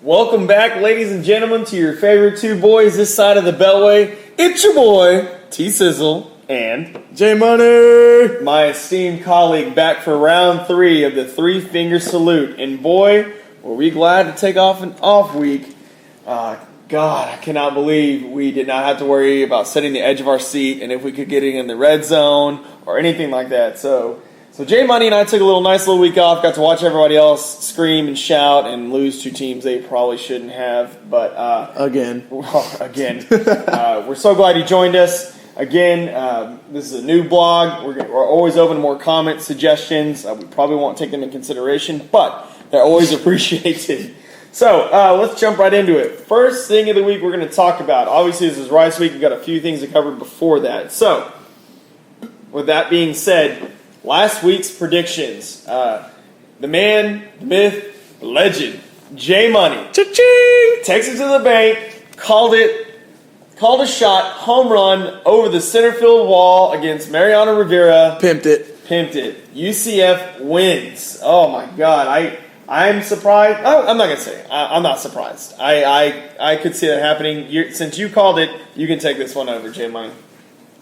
Welcome back, ladies and gentlemen, to your favorite two boys this side of the Beltway. It's your boy, T-Sizzle, and J-Money! my esteemed colleague back for round 3 of the three-finger salute. And boy, were we glad to take off an off week. God, I cannot believe we did not have to worry about setting the edge of our seat and if we could get it in the red zone or anything like that. So J-Money and I took a nice little week off, got to watch everybody else scream and shout and lose two teams they probably shouldn't have. But Again. we're so glad you joined us. Again, this is a new blog. We're always open to more comments, suggestions. We probably won't take them in consideration, but they're always appreciated. So let's jump right into it. First thing of the week we're going to talk about. Obviously, this is Rice Week. We've got a few things to cover before that. So, with that being said, last week's predictions. The man, the myth, the legend, J-Money. Cha-ching! Takes it to the bank, called a shot, home run over the center field wall against Mariano Rivera. Pimped it. UCF wins. Oh my God. I'm surprised. I'm not going to say it. I'm not surprised. I could see that happening. Since you called it, you can take this one over, J-Money.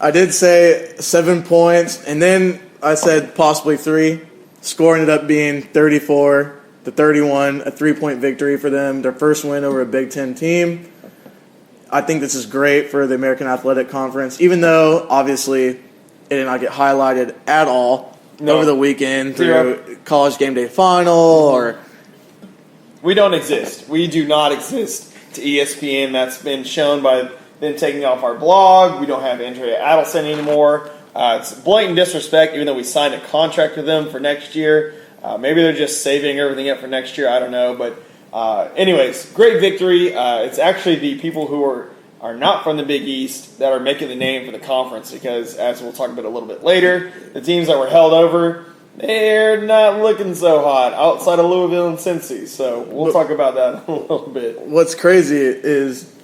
I did say 7 points, and then I said possibly 3. Score ended up being 34-31, a 3-point victory for them. Their first win over a Big Ten team. I think this is great for the American Athletic Conference, even though, obviously, it did not get highlighted at all over the weekend through College Game Day Final or... We don't exist. We do not exist to ESPN. That's been shown by them taking off our blog. We don't have Andrea Adelson anymore. It's blatant disrespect, even though we signed a contract with them for next year. Maybe they're just saving everything up for next year. I don't know. But anyways, great victory. It's actually the people who are not from the Big East that are making the name for the conference because, as we'll talk about a little bit later, the teams that were held over, they're not looking so hot outside of Louisville and Cincy. So we'll talk about that in a little bit. What's crazy is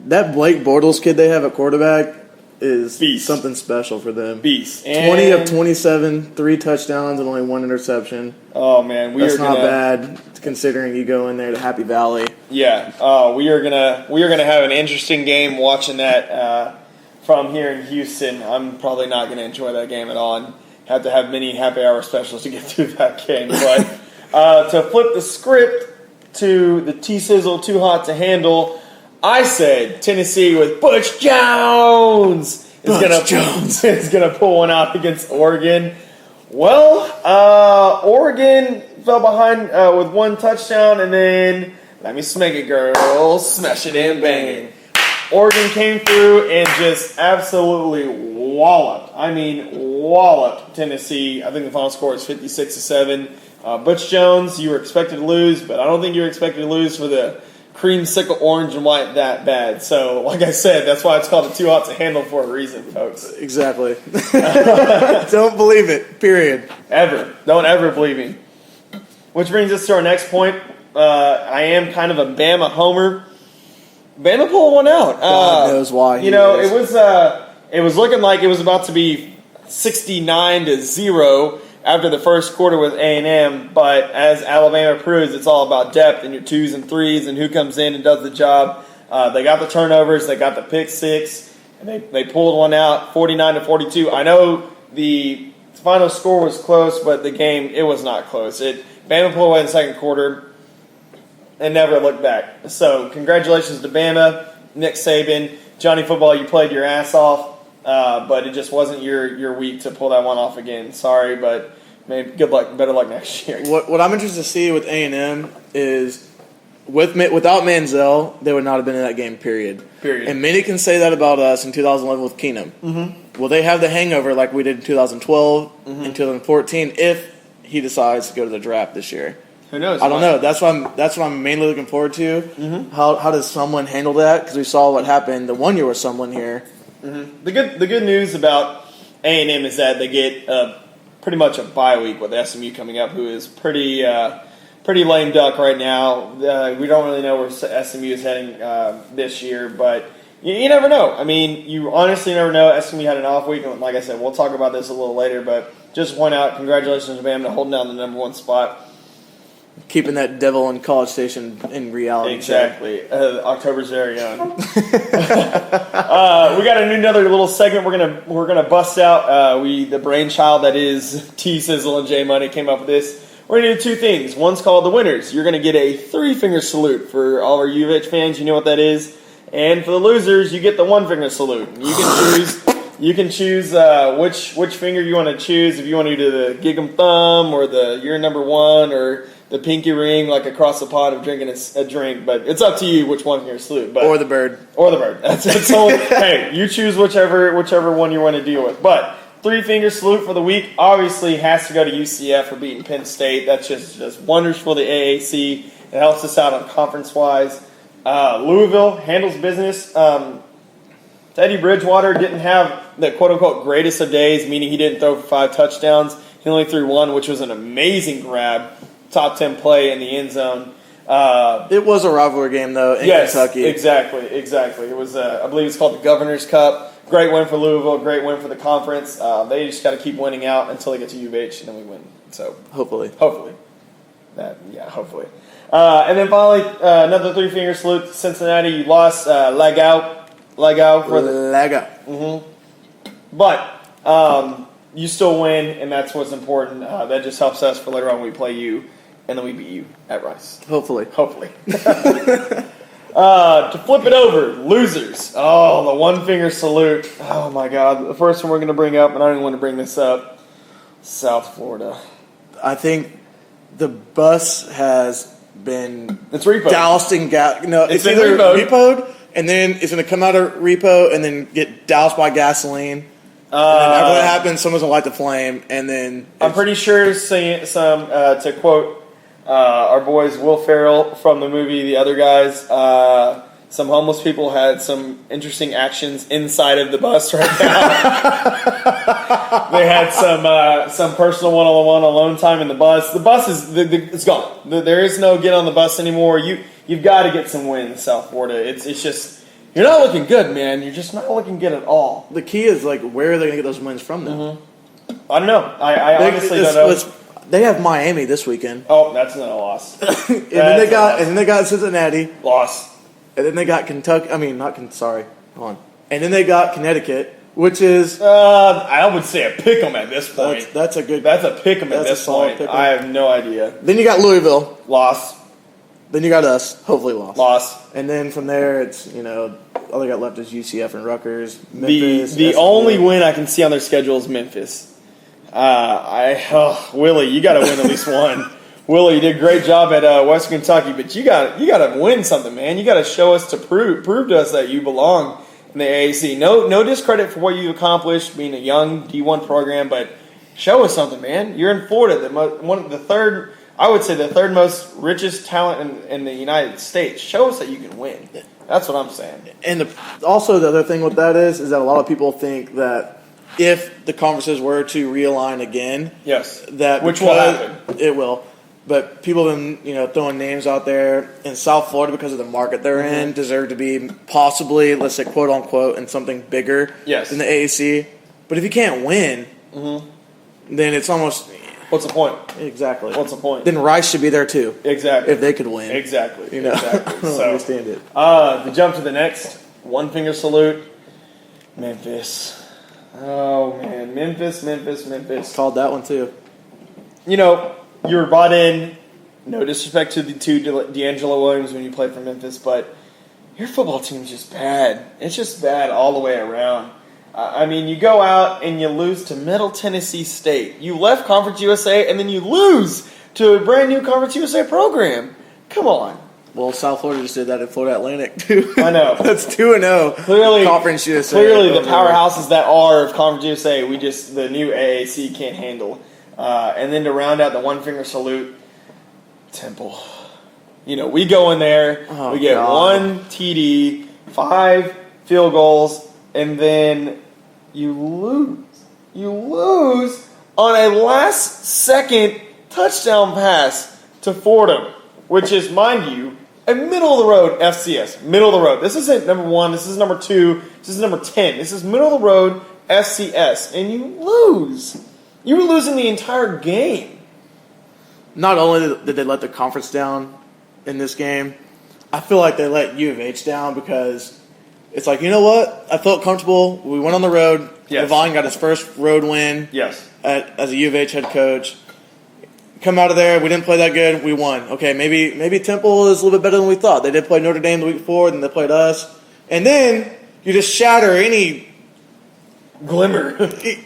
that Blake Bortles kid they have at quarterback is Beast. Something special for them. Beast. 20 of 27, 3 touchdowns and only 1 interception. Oh, man. That's not bad considering you go in there to Happy Valley. Yeah. We are gonna have an interesting game watching that from here in Houston. I'm probably not going to enjoy that game at all and have to have many happy hour specials to get through that game. But to flip the script to the T-Sizzle Too Hot to Handle, I said Tennessee with Butch Jones is going to pull one out against Oregon. Well, Oregon fell behind with 1 touchdown, and then, let me smack it, girl, smash it and bang it. Oregon came through and just absolutely walloped Tennessee. I think the final score is 56-7. Butch Jones, you were expected to lose, but I don't think you were expected to lose for the creamsicle orange and white that bad. So, like I said, that's why it's called the Too Hot to Handle for a reason, folks. Exactly. Don't believe it, period. Ever. Don't ever believe me. Which brings us to our next point. I am kind of a Bama homer. Bama pulled one out. God knows why. It was looking like it was about to be 69-0 after the first quarter with A&M, but as Alabama proves, it's all about depth and your 2s and 3s and who comes in and does the job. They got the turnovers, they got the pick 6, and they pulled one out, 49-42. I know the final score was close, but the game, it was not close. Bama pulled away in the second quarter and never looked back. So congratulations to Bama, Nick Saban, Johnny Football. You played your ass off, but it just wasn't your week to pull that one off again. Sorry, but maybe good luck, better luck next year. What I'm interested to see with A&M is without Manziel, they would not have been in that game. Period. And many can say that about us in 2011 with Keenum. Mm-hmm. Will they have the hangover like we did in 2012 and 2014 if he decides to go to the draft this year? Who knows? I don't know. That's what I'm mainly looking forward to. Mm-hmm. How does someone handle that? Because we saw what happened the one year with someone here. Mm-hmm. The good news about A&M is that they get pretty much a bye week with SMU coming up, who is pretty lame duck right now. We don't really know where SMU is heading this year, but you never know. I mean, you honestly never know. SMU had an off week, and like I said, we'll talk about this a little later, but just point out, congratulations to Bama holding down the number 1 spot. keeping that devil in College Station in reality. Exactly. October's very own. We got another little segment we're gonna bust out. The brainchild that is T Sizzle and J Money came up with this. We're gonna do two things. One's called the winners. You're gonna get a 3-finger salute for all our U of H fans. You know what that is. And for the losers, you get the 1-finger salute. You can choose which finger you want to choose. If you want to do the gig 'em thumb or the you're number one or the pinky ring, like across the pot of drinking a drink. But it's up to you which one you're salute. But, or the bird. Or the bird. That's all. Hey, you choose whichever one you want to deal with. But 3-finger salute for the week obviously has to go to UCF for beating Penn State. That's just wonders for the AAC. It helps us out on conference-wise. Louisville handles business. Teddy Bridgewater didn't have the quote-unquote greatest of days, meaning he didn't throw for 5 touchdowns. He only threw 1, which was an amazing grab. Top 10 play in the end zone. It was a rivalry game, though, in Kentucky. Exactly. It was, I believe it's called the Governor's Cup. Great win for Louisville, great win for the conference. They just got to keep winning out until they get to U of H, and then we win. So Hopefully. Hopefully. And then finally, another 3-finger salute to Cincinnati. You lost leg out for the leg out. Mm-hmm. But you still win, and that's what's important. That just helps us for later on when we play you, and then we beat you at Rice. Hopefully. To flip it over, losers. Oh, the 1-finger salute. Oh, my God. The first one we're going to bring up, and I don't even want to bring this up, South Florida. I think the bus has been It's repoed. doused in gas. No, It's it's been either repoed. and then it's going to come out of repo and then get doused by gasoline. And then after that happens, someone's going to light the flame, and then I'm pretty sure to quote our boys Will Ferrell from the movie The Other Guys, some homeless people had some interesting actions inside of the bus right now. They had some personal one-on-one alone time in the bus. The bus it's gone. There is no get on the bus anymore. You've got to get some wins, South Florida. It's just you're not looking good, man. You're just not looking good at all. The key is where are they going to get those wins from? Then I don't know. I honestly don't know. They have Miami this weekend. Oh, that's not a loss. and then they got Cincinnati. Loss. And then they got Kentucky. Hold on. And then they got Connecticut, which is I would say a pick 'em at this point. That's a pick 'em at this point. I have no idea. Then you got Louisville. Loss. Then you got us. Hopefully Loss. And then from there, it's all they got left is UCF and Rutgers. Memphis. The only win I can see on their schedule is Memphis. Willie, you got to win at least one. Willie, you did a great job at Western Kentucky, but you got to win something, man. You got to show us prove to us that you belong in the AAC. No discredit for what you accomplished being a young D1 program, but show us something, man. You're in Florida, the third most richest talent in the United States. Show us that you can win. That's what I'm saying. And also the other thing with that is that a lot of people think that if the conferences were to realign again, yes, which will happen, it will. But people have been, throwing names out there in South Florida because of the market they're in, deserve to be possibly, let's say, quote unquote, in something bigger than the AAC. But if you can't win, then it's almost. What's the point? Exactly. What's the point? Then Rice should be there too. Exactly. If they could win. Exactly. Exactly. I don't understand it. To jump to the next 1-finger salute, Memphis. Oh man, Memphis. Called that one too. You were brought in, no disrespect to D'Angelo Williams when you played for Memphis, but your football team's just bad. It's just bad all the way around. You go out and you lose to Middle Tennessee State. You left Conference USA, and then you lose to a brand new Conference USA program. Come on. Well, South Florida just did that in Florida Atlantic, too. I know. That's 2-0. Clearly, Conference USA. Clearly, the powerhouses that are of Conference USA, the new AAC can't handle. And then to round out the 1-finger salute, Temple. We go in there, we get 1 TD, 5 field goals, and then you lose. You lose on a last-second touchdown pass to Fordham, which is, mind you, a middle-of-the-road FCS. Middle of the road. This isn't number 1. This is number 2. This is number 10. This is middle-of-the-road FCS, and you lose. You were losing the entire game. not only did they let the conference down in this game, I feel like they let U of H down because it's like, you know what? I felt comfortable. We went on the road. Yes. Devon got his first road win Yes. as a U of H head coach. Come out of there. We didn't play that good. We won. Okay, maybe Temple is a little bit better than we thought. They did play Notre Dame the week before, then they played us. And then you just shatter any glimmer,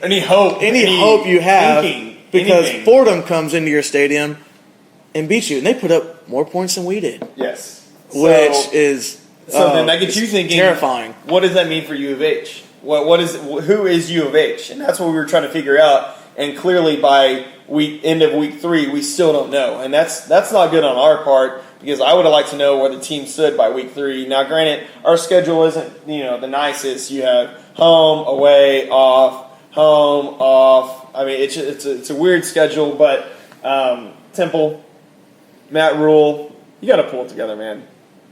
any hope you have because anything. Fordham comes into your stadium and beats you. And they put up more points than we did. Yes. Which is then that gets you thinking, terrifying. What does that mean for U of H? Who is U of H? And that's what we were trying to figure out. And clearly by end of week 3, we still don't know. And that's not good on our part because I would have liked to know where the team stood by week 3. Now, granted, our schedule isn't the nicest. You have home, away, off, home, off. I mean, it's a weird schedule, but Temple, Matt Rule, you got to pull it together, man.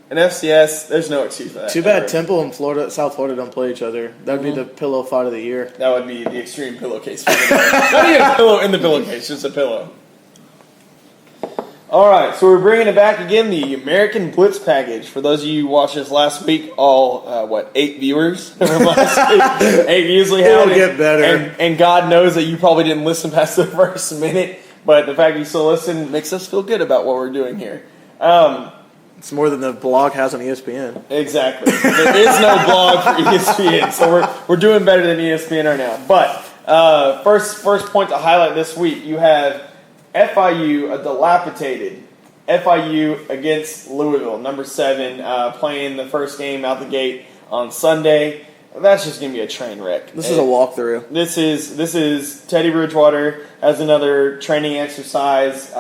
And FCS, there's no excuse for that. Too bad Temple and South Florida don't play each other. That would be the pillow fight of the year. That would be the extreme pillowcase fight. Not even a pillow in the pillowcase, just a pillow. All right, so we're bringing it back again, the American Blitz package. For those of you who watched us last week, 8 viewers? 8 views we had. It'll get better. And God knows that you probably didn't listen past the first minute, but the fact that you still listen makes us feel good about what we're doing here. It's more than the blog has on ESPN. Exactly. There is no blog for ESPN, so we're doing better than ESPN right now. But first point to highlight this week, you have FIU, a dilapidated FIU against Louisville, number 7, playing the first game out the gate on Sunday. That's just going to be a train wreck. This is a walkthrough. This is Teddy Bridgewater has another training exercise.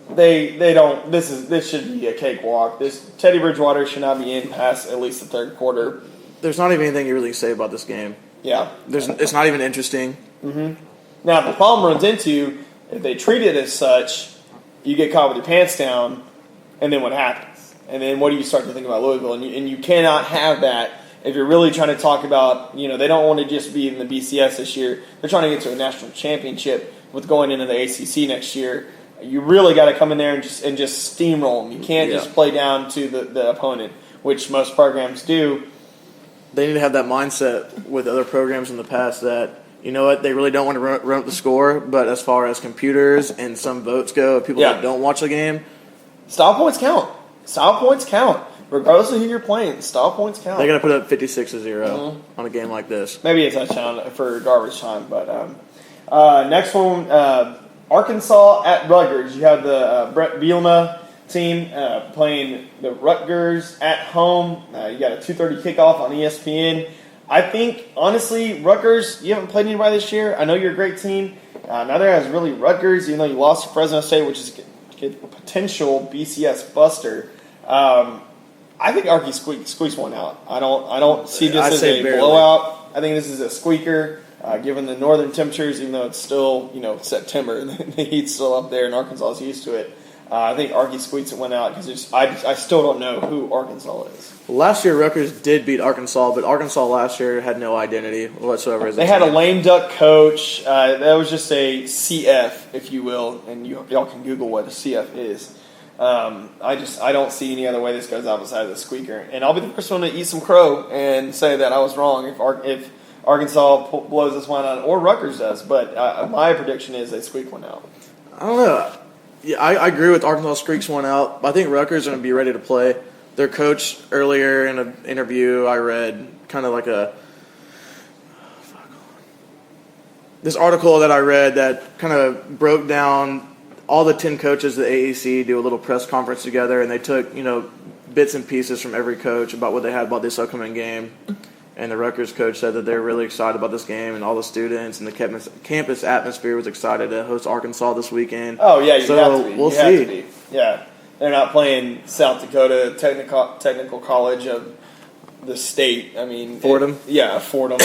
They don't. This should be a cakewalk. Teddy Bridgewater should not be in past at least the third quarter. There's not even anything you really say about this game. Yeah, it's not even interesting. Mm-hmm. Now the problem runs into if they treat it as such, you get caught with your pants down, and then what happens? And then what do you start to think about Louisville? And you cannot have that if you're really trying to talk about. They don't want to just be in the BCS this year. They're trying to get to a national championship with going into the ACC next year. You really got to come in there and just steamroll them. You can't just play down to the opponent, which most programs do. They need to have that mindset with other programs in the past that, you know what, they really don't want to run up the score, but as far as computers and some votes go, people that don't watch the game. Style points count. Style points count. Regardless of who you're playing, style points count. They got to put up 56-0 on a game like this. Maybe a touchdown for garbage time, but next one, Arkansas at Rutgers. You have the Brett Bielema team playing the Rutgers at home. You got a 2:30 kickoff on ESPN. I think, honestly, Rutgers, you haven't played anybody this year. I know you're a great team. Neither has really Rutgers, even though you lost to Fresno State, which is a potential BCS buster. I think Arky squeaks one out. I don't see this as a blowout. I think this is a squeaker. Given the northern temperatures, even though it's still September, the heat's still up there, and Arkansas is used to it. I think Arky squeaks it one out because I still don't know who Arkansas is. Last year, Rutgers did beat Arkansas, but Arkansas last year had no identity whatsoever. They had a lame duck coach. That was just a CF, if you will, and y'all can Google what a CF is. I don't see any other way this goes out besides a squeaker, and I'll be the first one to eat some crow and say that I was wrong if Arkansas blows this one out, or Rutgers does, but my prediction is they squeak one out. I don't know. Yeah, I agree with Arkansas squeaks one out. I think Rutgers is going to be ready to play. Their coach earlier in an interview I read, kind of like this article that I read that kind of broke down all the 10 coaches of the AAC do a little press conference together, and they took bits and pieces from every coach about what they had about this upcoming game. And the Rutgers coach said that they're really excited about this game, and all the students and the campus atmosphere was excited to host Arkansas this weekend. Oh, yeah, you have to be. We'll see. Yeah, they're not playing South Dakota Technical College of the state. I mean, Fordham? Fordham.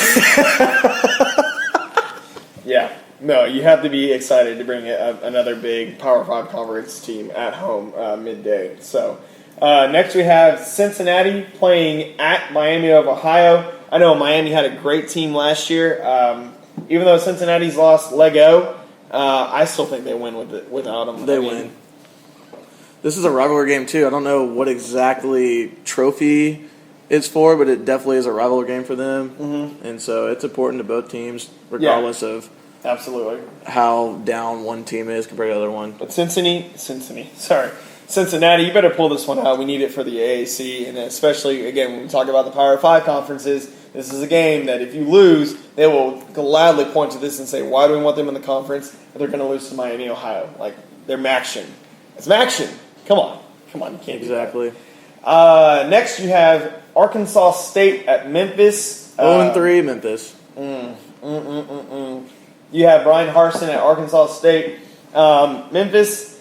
Yeah. No, you have to be excited to bring another big Power 5 conference team at home midday. So next we have Cincinnati playing at Miami of Ohio. I know Miami had a great team last year. Even though Cincinnati's lost Lego, I still think they win without him. They win. This is a rivalry game, too. I don't know what exactly trophy it's for, but it definitely is a rivalry game for them. Mm-hmm. And so it's important to both teams, regardless of absolutely how down one team is compared to the other one. But Cincinnati, you better pull this one out. We need it for the AAC, and especially, again, when we talk about the Power 5 conferences, this is a game that if you lose, they will gladly point to this and say, why do we want them in the conference if they're going to lose to Miami, Ohio? Like, they're MACtion. It's MACtion. Come on, you can't exactly. do that. Next, you have Arkansas State at Memphis. 0-3 Memphis. You have Brian Harsin at Arkansas State. Memphis,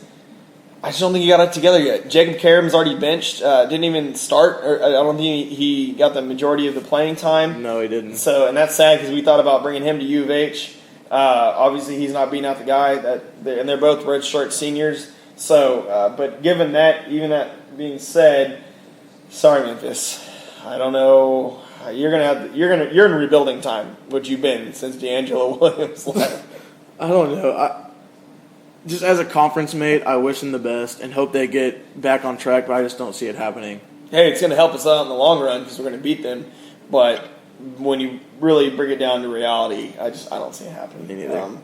I just don't think he got it together yet. Jacob Karam's already benched. Didn't even start. Or I don't think he got the majority of the playing time. No, he didn't. So, and that's sad because we thought about bringing him to U of H. Obviously, he's not beating out the guy, and they're both redshirt seniors. So, but given that, even that being said, sorry, Memphis. I don't know. You're in rebuilding time, which you've been since D'Angelo Williams left. I don't know. Just as a conference mate, I wish them the best and hope they get back on track, but I just don't see it happening. Hey, it's going to help us out in the long run because we're going to beat them. But when you really bring it down to reality, I don't see it happening. Me neither.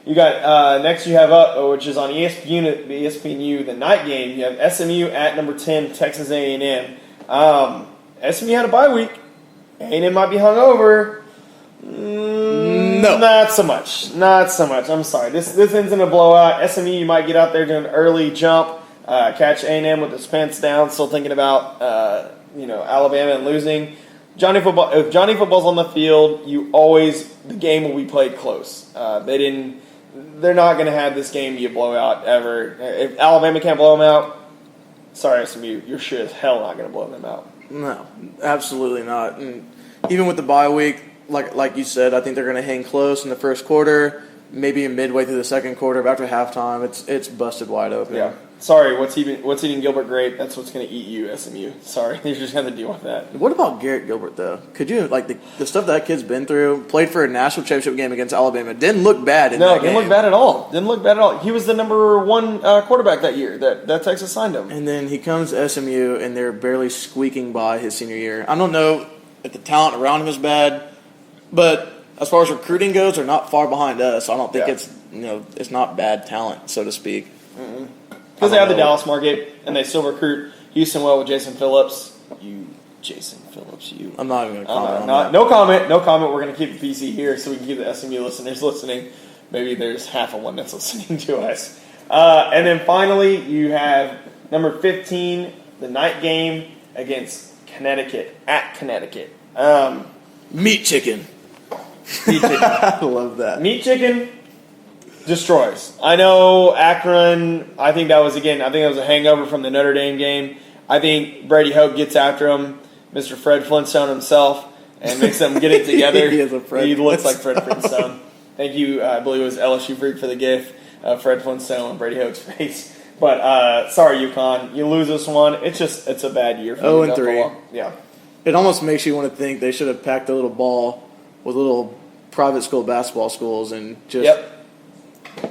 You got next you have up, which is on ESPNU, the night game. You have SMU at number 10, Texas A&M. SMU had a bye week. A&M might be hungover. No, not so much. I'm sorry. This ends in a blowout. SMU, you might get out there doing an early jump, catch A&M with its pants down, still thinking about Alabama and losing. If Johnny Football's on the field, the game will be played close. They're not going to have this game be a blowout ever. If Alabama can't blow them out, sorry SMU, you're sure as hell not going to blow them out. No, absolutely not. And even with the bye week, like you said, I think they're going to hang close in the first quarter, maybe midway through the second quarter, but after halftime, it's busted wide open. Yeah. Sorry, what's eating Gilbert Grape? That's what's going to eat you, SMU. Sorry, you're just going to deal with that. What about Garrett Gilbert, though? Could you, the stuff that kid's been through, played for a national championship game against Alabama, didn't look bad in that game. No, didn't look bad at all. He was the number one quarterback that year that Texas signed him. And then he comes to SMU, and they're barely squeaking by his senior year. I don't know if the talent around him is bad, but as far as recruiting goes, they're not far behind us. I don't think it's not bad talent, so to speak. Because they have the Dallas market, and they still recruit Houston well with Jason Phillips. I'm not even going to comment on that. No comment. We're going to keep it PC here so we can keep the SMU listeners listening. Maybe there's half of one that's listening to us. And then finally, you have number 15, the night game against Connecticut, at Connecticut. Meat chicken. I love that. Meat chicken destroys. I know Akron, I think that was a hangover from the Notre Dame game. I think Brady Hope gets after him, Mr. Fred Flintstone himself, and makes them get it together. He looks like Fred Flintstone. Thank you, I believe it was LSU Freak for the gif of Fred Flintstone on Brady Hope's face. But sorry, UConn, you lose this one. It's a bad year for you. 0-3. Yeah. It almost makes you want to think they should have packed a little ball with little private school basketball schools and just. Yep.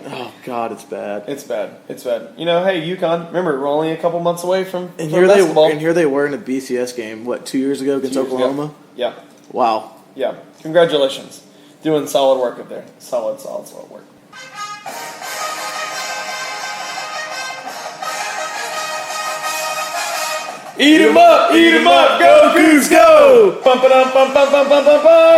Oh God, it's bad. It's bad. Hey, UConn. Remember, we're only a couple months away from basketball. And here they were in a BCS game. 2 years ago against Oklahoma? Yeah. Wow. Yeah. Congratulations, doing solid work up there. Solid work. Eat 'em up, go Cougs, go!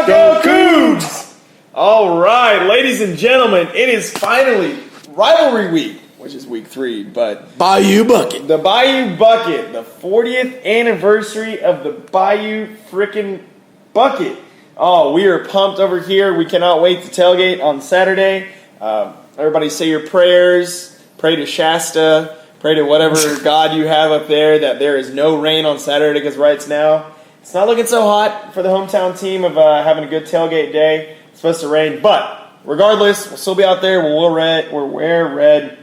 Go Cougs! All right, ladies and gentlemen, it is finally rivalry week, which is week 3, but Bayou Bucket. The Bayou Bucket, the 40th anniversary of the Bayou frickin' Bucket. Oh, we are pumped over here. We cannot wait to tailgate on Saturday. Everybody say your prayers. Pray to Shasta. Pray to whatever God you have up there that there is no rain on Saturday, because right now it's not looking so hot for the hometown team of having a good tailgate day. It's supposed to rain, but regardless, we'll still be out there. We'll wear red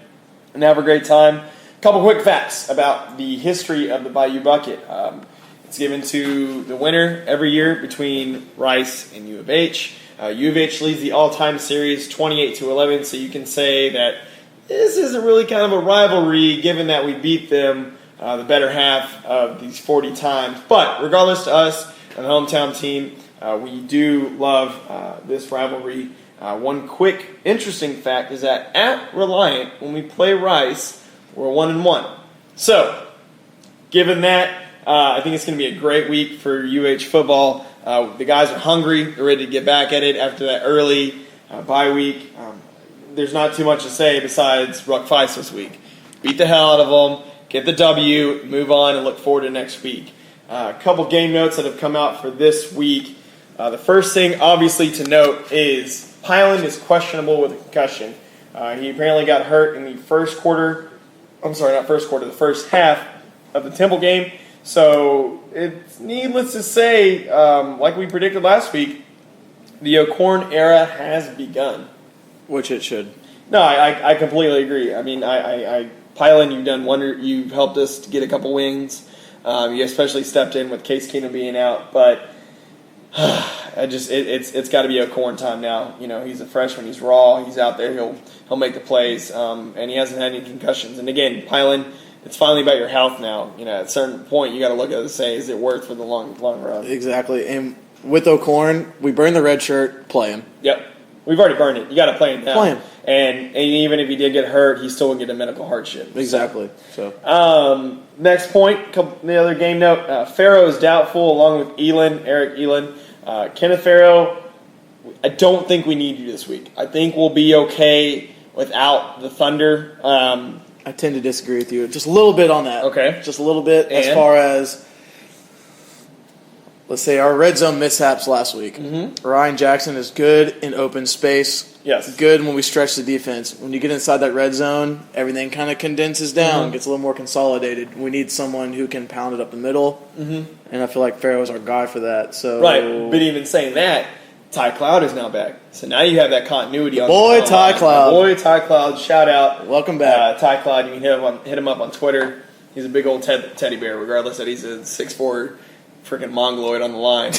and have a great time. A couple quick facts about the history of the Bayou Bucket. It's given to the winner every year between Rice and U of H. U of H leads the all-time series 28-11, so you can say that this isn't really kind of a rivalry given that we beat them the better half of these 40 times. But regardless to us, an hometown team, we do love this rivalry. One quick interesting fact is that at Reliant, when we play Rice, we're 1-1. So, given that, I think it's going to be a great week for UH football. The guys are hungry. They're ready to get back at it after that early bye week. There's not too much to say besides Ruck Feist this week. Beat the hell out of them, get the W, move on, and look forward to next week. A couple game notes that have come out for this week. The first thing, obviously, to note is Pyland is questionable with a concussion. He apparently got hurt in the first half of the Temple game. So it's needless to say, like we predicted last week, the O'Korn era has begun. Which it should. No, I completely agree. I mean, Pyland, you've done wonder. You've helped us to get a couple wins. You especially stepped in with Case Keenum being out, but it's got to be O'Korn time now. You know, he's a freshman. He's raw. He's out there. He'll make the plays, and he hasn't had any concussions. And again, Pyland, it's finally about your health now. You know, at a certain point, you got to look at it and say, is it worth for the long run? Exactly. And with O'Korn, we burn the red shirt, play him. Yep. We've already burned it. You got to play him now. Play him. And even if he did get hurt, he still would get a medical hardship. Exactly. So, next point, the other game note, Farrow is doubtful along with Eric Elon. Kenneth Farrow, I don't think we need you this week. I think we'll be okay without the Thunder. I tend to disagree with you just a little bit on that. Okay. Just a little bit as far as, let's say, our red zone mishaps last week. Mm-hmm. Ryan Jackson is good in open space. Yes. Good when we stretch the defense. When you get inside that red zone, everything kind of condenses down, gets a little more consolidated. We need someone who can pound it up the middle, and I feel like Farrow is our guy for that. So right, but even saying that, Ty Cloud is now back. So now you have that continuity on Ty Cloud. Boy, Ty Cloud. Shout out. Welcome back. Ty Cloud. You can hit him up on Twitter. He's a big old teddy bear, regardless that he's a 6'4" freaking mongoloid on the line.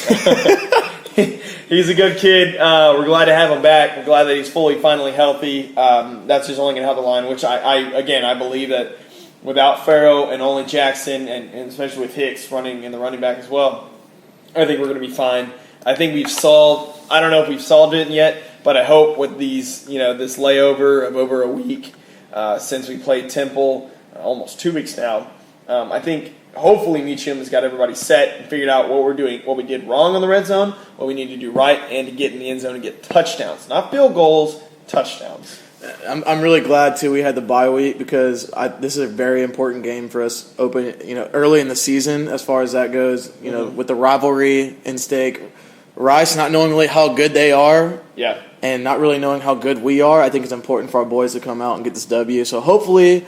He's a good kid. We're glad to have him back. We're glad that he's finally healthy. That's just only going to help the line, which I believe that without Farrow and only Jackson, and especially with Hicks running in the running back as well, I think we're going to be fine. I think I don't know if we've solved it yet, but I hope with these, this layover of over a week since we played Temple, almost 2 weeks now, I think hopefully Meacham has got everybody set and figured out what we're doing, what we did wrong on the red zone, what we need to do right, and to get in the end zone and get touchdowns. Not field goals, touchdowns. I'm really glad, too, we had the bye week because this is a very important game for us early in the season as far as that goes, with the rivalry in stake. Rice not knowing really how good they are and not really knowing how good we are, I think it's important for our boys to come out and get this W. So hopefully,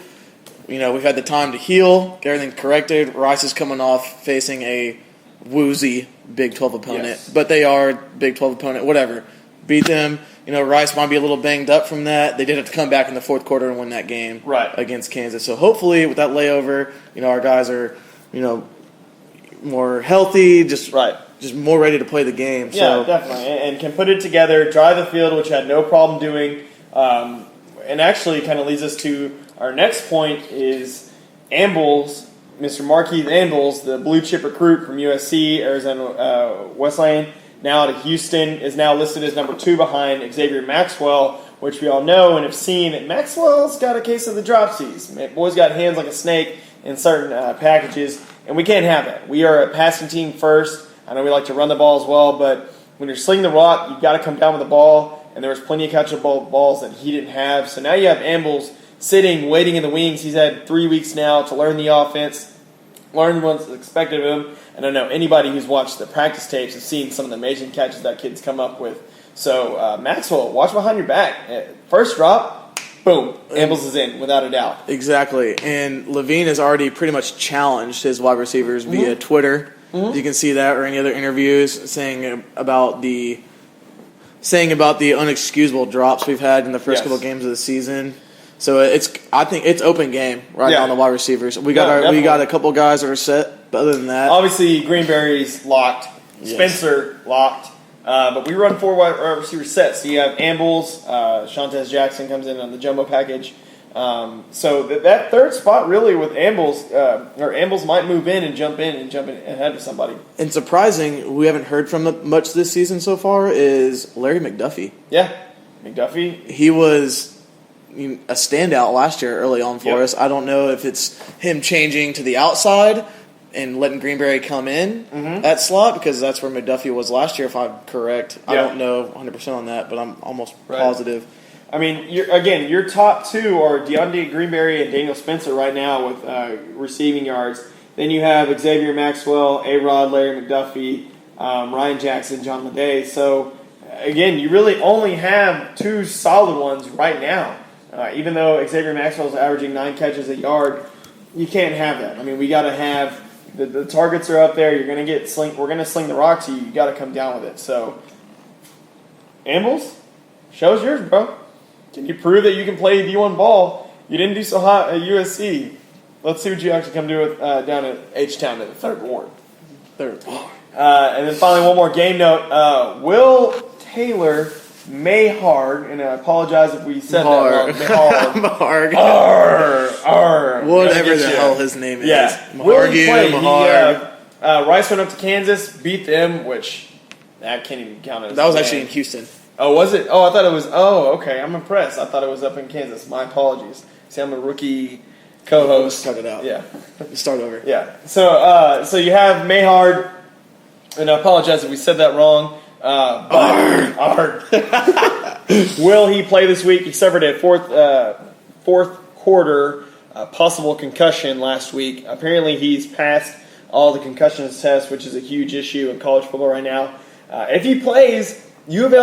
we've had the time to heal, get everything corrected. Rice is coming off facing a woozy Big 12 opponent, but they are Big 12 opponent, whatever. Beat them. Rice might be a little banged up from that. They did have to come back in the fourth quarter and win that game against Kansas. So hopefully with that layover, our guys are, more healthy, just more ready to play the game. Yeah, definitely. And can put it together, drive the field, which had no problem doing. And actually kind of leads us to our next point is Ambles, Mr. Marquise Ambles, the blue chip recruit from USC, Arizona Wesleyan, now out of Houston, is now listed as number 2 behind Xavier Maxwell, which we all know and have seen that Maxwell's got a case of the dropsies. Boy's got hands like a snake in certain packages, and we can't have that. We are a passing team first. I know we like to run the ball as well, but when you're slinging the rock, you've got to come down with the ball, and there was plenty of catchable balls that he didn't have. So now you have Ambles sitting, waiting in the wings. He's had 3 weeks now to learn the offense, learn what's expected of him. And I know anybody who's watched the practice tapes has seen some of the amazing catches that kid's come up with. So Maxwell, watch behind your back. First drop, boom, Ambles is in without a doubt. Exactly. And Levine has already pretty much challenged his wide receivers via Twitter. You can see that or any other interviews saying about the unexcusable drops we've had in the first couple games of the season. So I think it's open game now on the wide receivers. We got a couple guys that are set, but other than that, obviously Greenberry's locked, Spencer locked, But we run 4 wide receiver sets. So you have Ambles, Shantez Jackson comes in on the jumbo package. So that third spot really with Ambles, or Ambles might move in and jump in ahead of somebody. And surprising, we haven't heard from him much this season so far, is Larry McDuffie. Yeah, McDuffie. He was a standout last year early on for us. I don't know if it's him changing to the outside and letting Greenberry come in at slot, because that's where McDuffie was last year, if I'm correct. I don't know 100% on that, but I'm almost positive. I mean, your top 2 are Deontay Greenberry and Daniel Spencer right now with receiving yards. Then you have Xavier Maxwell, A-Rod, Larry McDuffie, Ryan Jackson, John Leday. So, again, you really only have 2 solid ones right now. Even though Xavier Maxwell is averaging 9 catches a yard, you can't have that. I mean, we got to have the targets are up there. You're going to get we're going to sling the rock to you. You got to come down with it. So, Ambles, show's yours, bro. Can you prove that you can play D1 ball? You didn't do so hot at USC. Let's see what you actually come do with down at H-Town in the 3rd Ward. And then finally, one more game note. Will Taylor Mayhard, and I apologize if we said that wrong. Mayhard. Whatever the hell his name is. Yeah. Will he play? Rice went up to Kansas, beat them, which that can't even count as that was actually in Houston. Oh, was it? Oh, I thought it was. Oh, okay. I'm impressed. I thought it was up in Kansas. My apologies. See, I'm a rookie co-host. Cut it out. Yeah. Start over. Yeah. So you have Mayhard, and I apologize if we said that wrong. Will he play this week? He suffered a fourth quarter possible concussion last week. Apparently, he's passed all the concussion tests, which is a huge issue in college football right now. If he plays, U of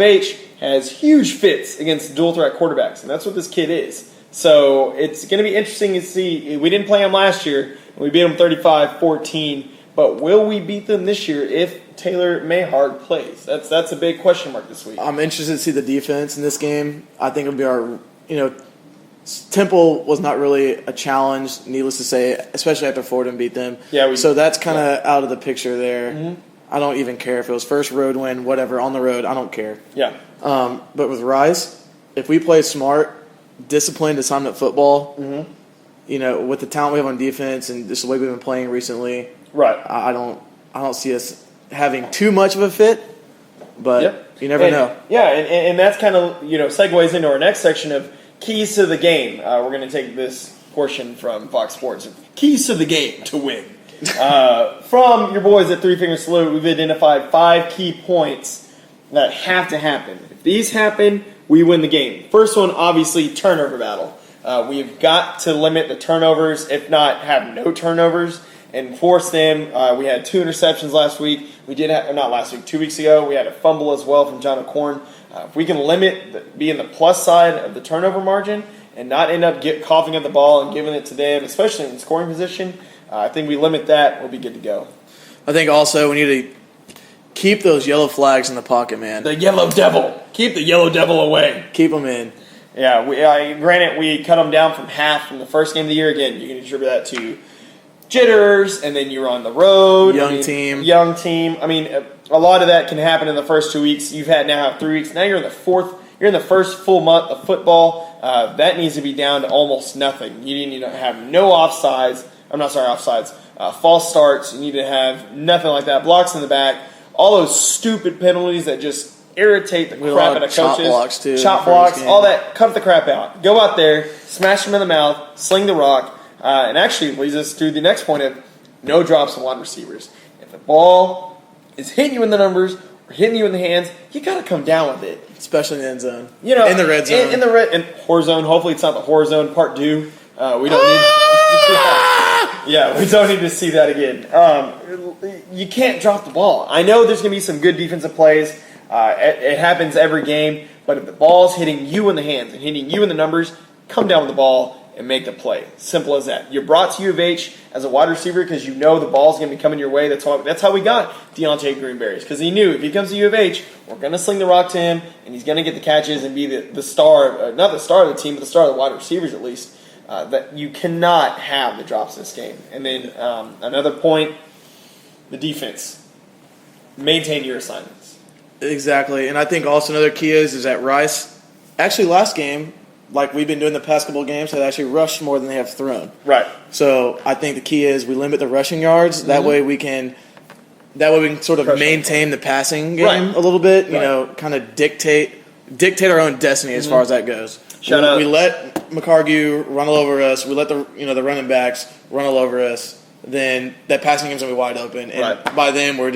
H has huge fits against dual threat quarterbacks, and that's what this kid is. So it's going to be interesting to see. We didn't play him last year. We beat him 35-14. But will we beat them this year if Taylor Mayhard plays? That's a big question mark this week. I'm interested to see the defense in this game. I think it'll be our, Temple was not really a challenge, needless to say, especially after Fordham beat them. Yeah. So that's kind of out of the picture there. Mm-hmm. I don't even care if it was first road win, whatever, on the road. I don't care. Yeah. But with Rice, if we play smart, disciplined, assignment football, with the talent we have on defense and just the way we've been playing recently, right. I don't see us having too much of a fit, but you never know. Yeah, and that's kind of segues into our next section of keys to the game. We're going to take this portion from Fox Sports. Keys to the game to win. From your boys at Three Finger Salute, we've identified 5 key points that have to happen. If these happen, we win the game. First one, obviously, turnover battle. We've got to limit the turnovers, if not have no turnovers, and force them. We had 2 interceptions last week. We did have, not last week, 2 weeks ago. We had a fumble as well from John O'Corn. If we can be in the plus side of the turnover margin and not end up coughing at the ball and giving it to them, especially in the scoring position, I think we limit that. We'll be good to go. I think also we need to keep those yellow flags in the pocket, man. The yellow devil. Keep the yellow devil away. Keep them in. Yeah, granted, we cut them down from half from the first game of the year. Again, you can attribute that to jitters, and then you're on the road. Young team. I mean, a lot of that can happen in the first 2 weeks. You've now have 3 weeks. Now you're in the fourth. You're in the first full month of football. That needs to be down to almost nothing. You need to have no offsides. False starts. You need to have nothing like that. Blocks in the back. All those stupid penalties that just irritate the crap out of coaches. Chop blocks, too. Chop blocks, all that. Cut the crap out. Go out there, smash them in the mouth, sling the rock, and actually leads us to the next point of no drops of wide receivers. If the ball is hitting you in the numbers or hitting you in the hands, you got to come down with it. Especially in the end zone. In the red zone. In the red horror zone. Hopefully it's not the horror zone part 2. We don't need. We don't need to see that again. You can't drop the ball. I know there's going to be some good defensive plays. It happens every game. But if the ball's hitting you in the hands and hitting you in the numbers, come down with the ball and make the play. Simple as that. You're brought to U of H as a wide receiver because you know the ball's going to be coming your way. That's how we got Deontay Greenberry, because he knew if he comes to U of H, we're going to sling the rock to him, and he's going to get the catches and be the star, not the star of the team, but the star of the wide receivers at least. That you cannot have the drops in this game. And then another point, the defense. maintain your assignments. Exactly, and I think also another key is that Rice, actually last game, like we've been doing the past couple of games, have actually rushed more than they have thrown. Right. So I think the key is we limit the rushing yards. That way we can sort of maintain the passing game a little bit. You know, kind of dictate our own destiny as far as that goes. Shout out. We let McCargue run all over us. We let the running backs run all over us. Then that passing game's gonna be wide open, and by then we're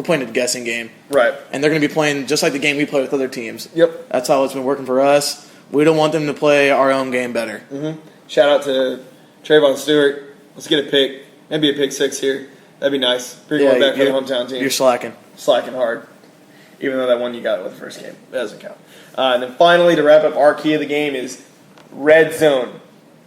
playing a guessing game. Right. And they're gonna be playing just like the game we play with other teams. Yep. That's how it's been working for us. We don't want them to play our own game better. Mm-hmm. Shout out to Trayvon Stewart. Let's get a pick. Maybe a pick 6 here. That'd be nice. Going back for the hometown team. You're slacking. Slacking hard. Even though that one you got with the first game. That doesn't count. And then finally, to wrap up our key of the game is red zone.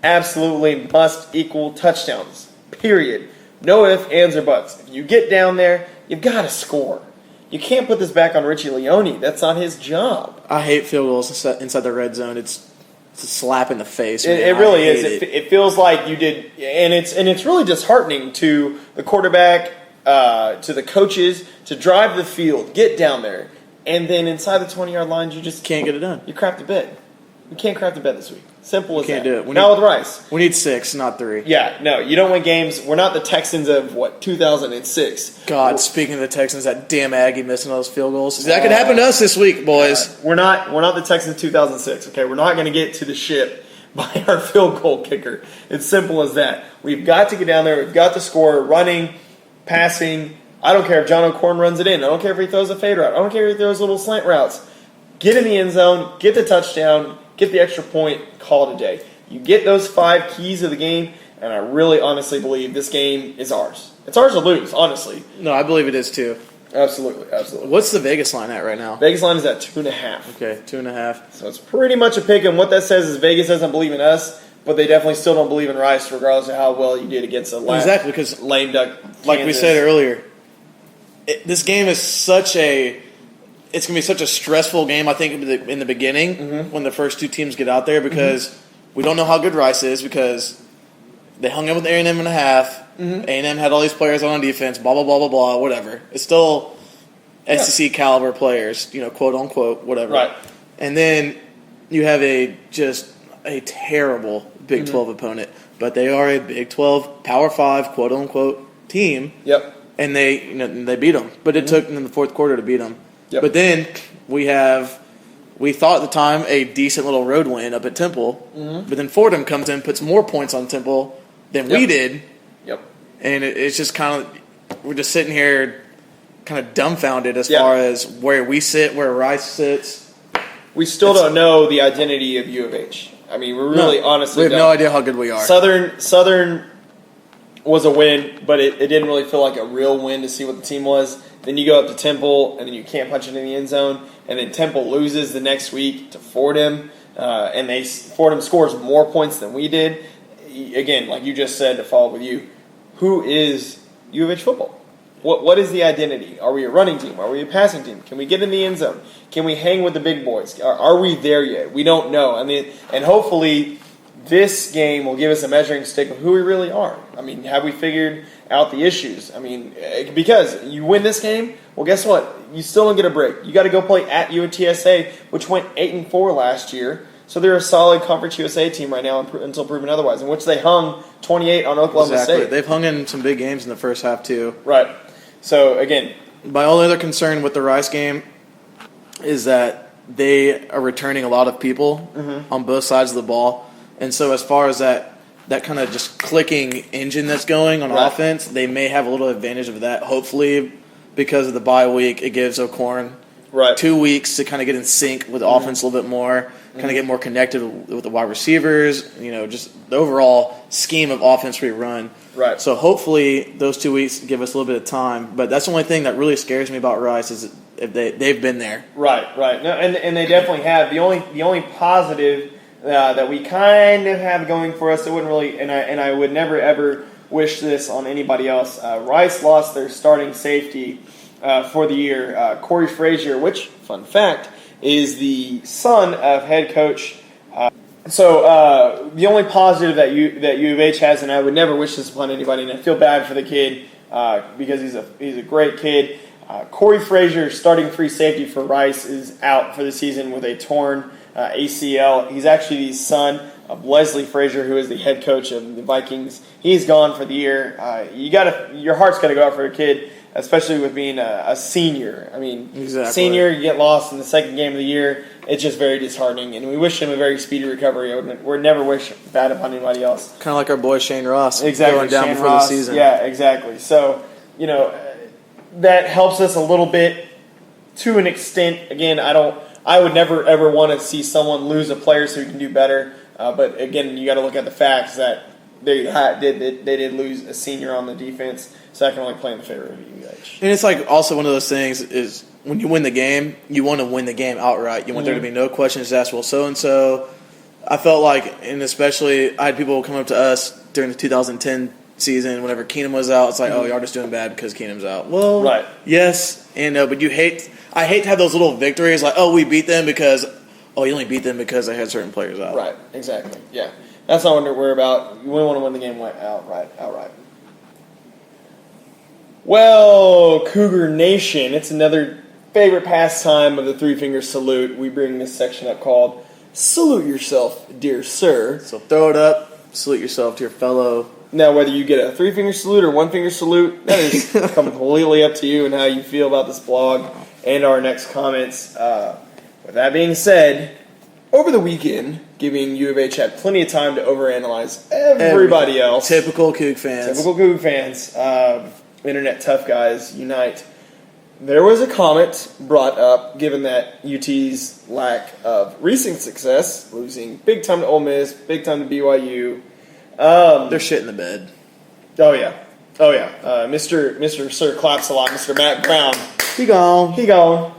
Absolutely must equal touchdowns. Period. No ifs, ands, or buts. If you get down there, you've got to score. You can't put this back on Richie Leone. That's not his job. I hate field goals inside the red zone. It's a slap in the face. It really is. It feels like you did, and it's really disheartening to the quarterback, to the coaches, to drive the field, get down there, and then inside the 20-yard lines, you just can't get it done. You crap the bed. You can't crap the bed this week. Simple as that. Can't do it. Not with Rice. We need 6, not 3. Yeah, no, you don't win games. We're not the Texans of, 2006. God, speaking of the Texans, that damn Aggie missing those field goals. That could happen to us this week, boys. We're not the Texans 2006, okay? We're not going to get to the ship by our field goal kicker. It's simple as that. We've got to get down there. We've got to score, running, passing. I don't care if John O'Corn runs it in. I don't care if he throws a fade route. I don't care if he throws little slant routes. Get in the end zone, get the touchdown, get the extra point, call it a day. You get those 5 keys of the game, and I really honestly believe this game is ours. It's ours to lose, honestly. No, I believe it is too. Absolutely. What's the Vegas line at right now? Vegas line is at 2.5. Okay, 2.5. So it's pretty much a pick, and what that says is Vegas doesn't believe in us, but they definitely still don't believe in Rice, regardless of how well you did against a exactly, because lame duck Kansas. Like we said earlier, this game is it's going to be such a stressful game, I think, in the beginning when the first 2 teams get out there, because we don't know how good Rice is, because they hung in with A&M in a half. A&M had all these players on defense, blah, blah, blah, blah, blah, whatever. It's still SEC caliber players, quote unquote, whatever. Right. And then you have a terrible Big 12 opponent, but they are a Big 12 Power 5, quote unquote, team. Yep. And they beat them, but it took them in the fourth quarter to beat them. Yep. But then we thought at the time a decent little road win up at Temple, but then Fordham comes in, puts more points on Temple than we did. Yep. And it's just kind of, we're just sitting here kind of dumbfounded as far as where we sit, where Rice sits. We still don't know the identity of U of H. I mean, we're really honestly we have no idea how good we are. Southern was a win, but it didn't really feel like a real win to see what the team was. Then you go up to Temple, and then you can't punch it in the end zone. And then Temple loses the next week to Fordham, and Fordham scores more points than we did. Again, like you just said, to follow up with you, who is U of H football? What is the identity? Are we a running team? Are we a passing team? Can we get in the end zone? Can we hang with the big boys? Are we there yet? We don't know. I mean, and hopefully this game will give us a measuring stick of who we really are. I mean, have we figured out the issues? I mean, because you win this game, well, guess what? You still don't get a break. You got to go play at UTSA, which went 8-4 last year. So they're a solid Conference USA team right now until proven otherwise, in which they hung 28 on Oklahoma State. They've hung in some big games in the first half too. Right. So again, my only other concern with the Rice game is that they are returning a lot of people on both sides of the ball. And so as far as that kind of just clicking engine that's going on offense, they may have a little advantage of that. Hopefully, because of the bye week, it gives O'Corn 2 weeks to kind of get in sync with the offense a little bit more, kind of get more connected with the wide receivers, just the overall scheme of offense we run. Right. So hopefully those 2 weeks give us a little bit of time. But that's the only thing that really scares me about Rice is if they've been there. Right. No, and they definitely have. The only positive that we kind of have going for us, it wouldn't really, and I would never ever wish this on anybody else. Rice lost their starting safety for the year, Corey Frazier, which, fun fact, is the son of head coach. So the only positive that U of H has, and I would never wish this upon anybody, and I feel bad for the kid because he's a great kid. Corey Frazier, starting free safety for Rice, is out for the season with a torn ACL. He's actually the son of Leslie Frazier, who is the head coach of the Vikings. He's gone for the year. Your heart's got to go out for a kid, especially with being a senior. I mean, Exactly. Senior, you get lost in the second game of the year. It's just very disheartening, and we wish him a very speedy recovery. We'd never wish bad upon anybody else. Kind of like our boy Shane Ross. Exactly. Going down Shane before Ross, the season. Yeah, exactly. So, that helps us a little bit to an extent. Again, I would never ever want to see someone lose a player so he can do better. But again, you got to look at the facts that they did lose a senior on the defense, so that can only play in the favor of UVH. And it's like also one of those things is when you win the game, you want to win the game outright. You want there to be no questions asked. Well, so-and-so, I felt like, and especially I had people come up to us during the 2010 season whenever Keenum was out. It's like, oh, y'all just doing bad because Keenum's out. Well, right. Yes and no, but I hate to have those little victories like, oh, we beat them because, oh, you only beat them because they had certain players out. Right, exactly. Yeah. That's not what we're about. We want to win the game outright. Well, Cougar Nation, it's another favorite pastime of the three-finger salute. We bring this section up called Salute Yourself, Dear Sir. So throw it up, salute yourself to your fellow. Now, whether you get a three-finger salute or one-finger salute, that is completely up to you and how you feel about this blog and our next comments. With that being said, over the weekend, giving U of H had plenty of time to overanalyze everybody else. Typical Coug fans. Internet tough guys unite. There was a comment brought up, given that UT's lack of recent success, losing big time to Ole Miss, big time to BYU. They're shit in the bed. Oh yeah. Mr. Sir claps a lot. Mr. Matt Brown. He gone.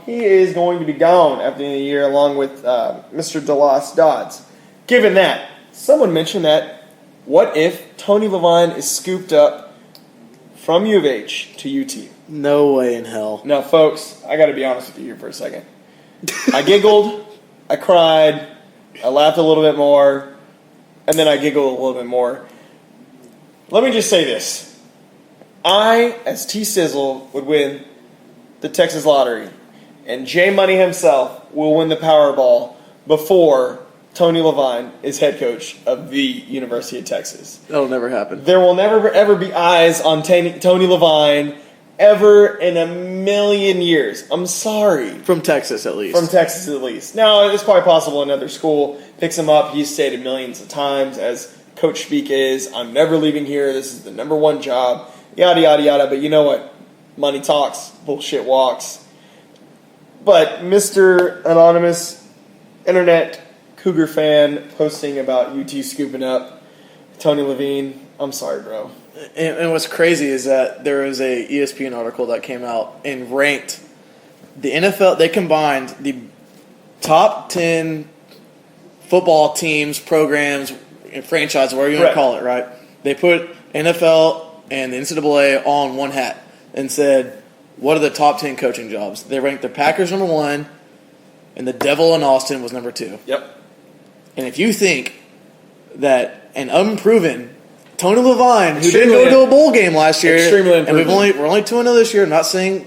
He is going to be gone after the end of the year, along with Mr. DeLoss Dodds. Given that, someone mentioned that, what if Tony Levine is scooped up from U of H to UT? No way in hell. Now, folks, I got to be honest with you here for a second. I giggled, I cried, I laughed a little bit more, and then I giggled a little bit more. Let me just say this. I, as T-Sizzle, would win the Texas Lottery, and J Money himself will win the Powerball before Tony Levine is head coach of the University of Texas. That'll never happen. There will never, ever be eyes on Tony Levine ever in a million years. I'm sorry. From Texas, at least. Now, it's quite possible another school picks him up. He's stated millions of times, as Coach Speak is, I'm never leaving here. This is the number one job. Yada, yada, yada. But you know what? Money talks. Bullshit walks. But Mr. Anonymous, internet Cougar fan, posting about UT scooping up Tony Levine. I'm sorry, bro. And what's crazy is that there was a ESPN article that came out and ranked the NFL. They combined the top 10 football teams, programs, and franchises, whatever you want to call it, right? They put NFL and the NCAA all in one hat and said, what are the top 10 coaching jobs? They ranked the Packers number 1, and the Devil in Austin was number 2. Yep. And if you think that an unproven Tony Levine, who didn't go to a bowl game last year, and we're only 2-0 this year, I'm not saying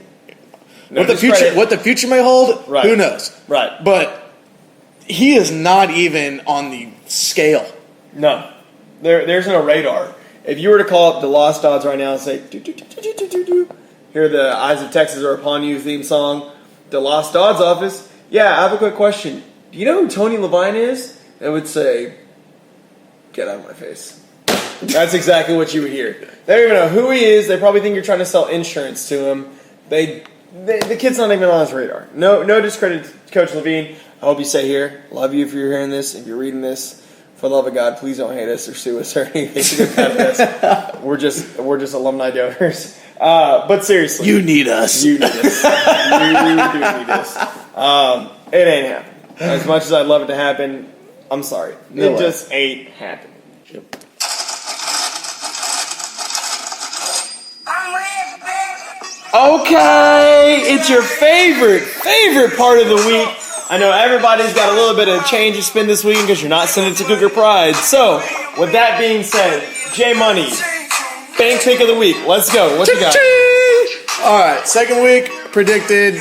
what the future may hold, who knows? Right. But he is not even on the scale. No. There's no radar. If you were to call up the Lost Odds right now and say, hear the Eyes of Texas Are Upon You theme song, the Lost Odds office, yeah, I have a quick question. Do you know who Tony Levine is? They would say, get out of my face. That's exactly what you would hear. They don't even know who he is. They probably think you're trying to sell insurance to him. The kid's not even on his radar. No discredit to Coach Levine. I hope you stay here. Love you if you're hearing this, if you're reading this. For the love of God, please don't hate us or sue us or anything. We're just alumni donors. But seriously, you need us. You need us. You do need us. It ain't happening. As much as I'd love it to happen, I'm sorry. It just ain't happening. Yep. Okay, it's your favorite part of the week. I know everybody's got a little bit of change to spend this weekend because you're not sending it to Cougar Pride. So, with that being said, J Money, bank pick of the week. Let's go. What you got? All right, second week. predicted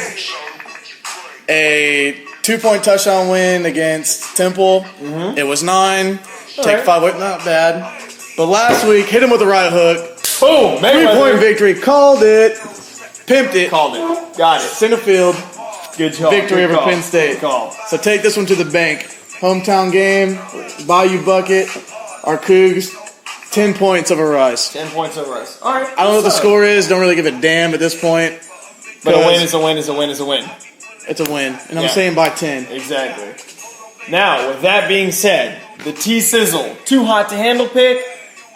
a 2-point touchdown win against Temple. It was 9. Take right. 5 away. Not bad. But last week, hit him with the right hook. Boom! 3-point victory. Called it. Pimped it. Called it. Got it. Center field. Good job. Victory Good over call. Penn State. Good call. So take this one to the bank. Hometown game. Bayou Bucket. Our Cougs. 10 points of a rise. 10 points over us. All right. I don't know what the score is. Don't really give a damn at this point. But a win is a win is a win is a win. It's a win. And I'm Yeah. saying by 10. Exactly. Now, with that being said, the T-Sizzle, too hot to handle pick,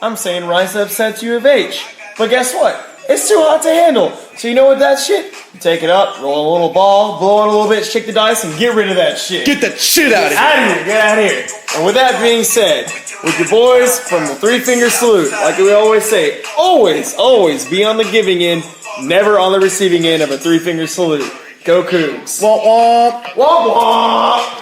I'm saying Rice upsets U of H. But guess what? It's too hot to handle. So you know what that shit? You take it up, roll a little ball, blow it a little bit, shake the dice, and get rid of that shit. Get that shit out of here. Out of here. Get out of here. And with that being said, with your boys from the 3-finger salute, like we always say, always be on the giving end, never on the receiving end of a 3-finger salute. Go Cougs. Womp womp. Womp womp.